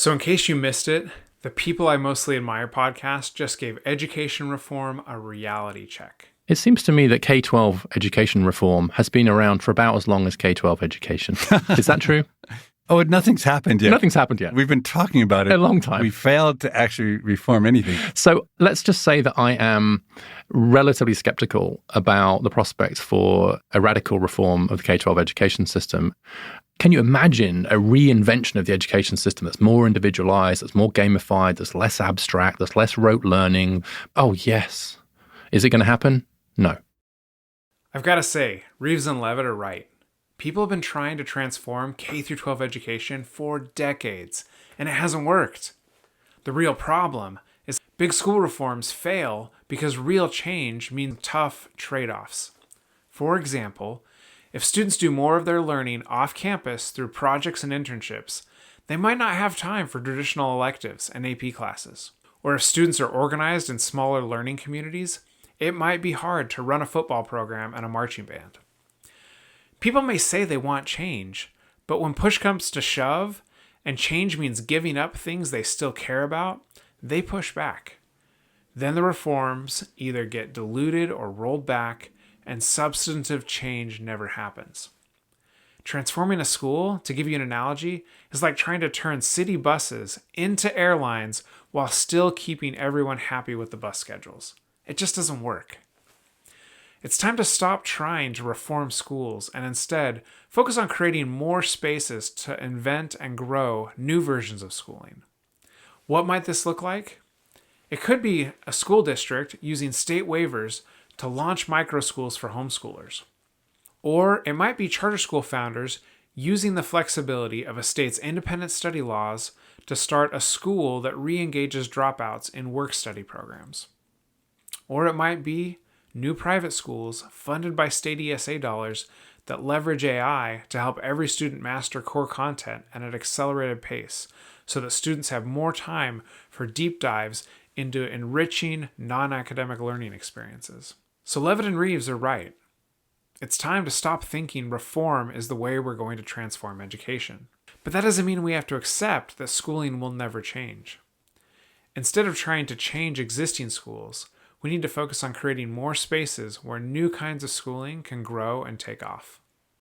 So in case you missed it, the People I Mostly Admire podcast just gave education reform a reality check. It seems to me that K-12 education reform has been around for about as long as K-12 education. Is that true? Oh, nothing's happened yet. Nothing's happened yet. We've been talking about it a long time. We failed to actually reform anything. So let's just say that I am relatively skeptical about the prospects for a radical reform of the K-12 education system. Can you imagine a reinvention of the education system that's more individualized, that's more gamified, that's less abstract, that's less rote learning? Oh, yes. Is it going to happen? No. I've got to say, Reeves and Levitt are right. People have been trying to transform K-12 education for decades, and it hasn't worked. The real problem is big school reforms fail because real change means tough trade-offs. For example, if students do more of their learning off campus through projects and internships, they might not have time for traditional electives and AP classes. Or if students are organized in smaller learning communities, it might be hard to run a football program and a marching band. People may say they want change, but when push comes to shove, and change means giving up things they still care about, they push back. Then the reforms either get diluted or rolled back, and substantive change never happens. Transforming a school, to give you an analogy, is like trying to turn city buses into airlines while still keeping everyone happy with the bus schedules. It just doesn't work. It's time to stop trying to reform schools and instead focus on creating more spaces to invent and grow new versions of schooling. What might this look like? It could be a school district using state waivers to launch microschools for homeschoolers. Or it might be charter school founders using the flexibility of a state's independent study laws to start a school that re-engages dropouts in work-study programs. Or it might be new private schools funded by state ESA dollars that leverage AI to help every student master core content at an accelerated pace so that students have more time for deep dives into enriching non-academic learning experiences. So Levitt and Reeves are right. It's time to stop thinking reform is the way we're going to transform education. But that doesn't mean we have to accept that schooling will never change. Instead of trying to change existing schools, we need to focus on creating more spaces where new kinds of schooling can grow and take off.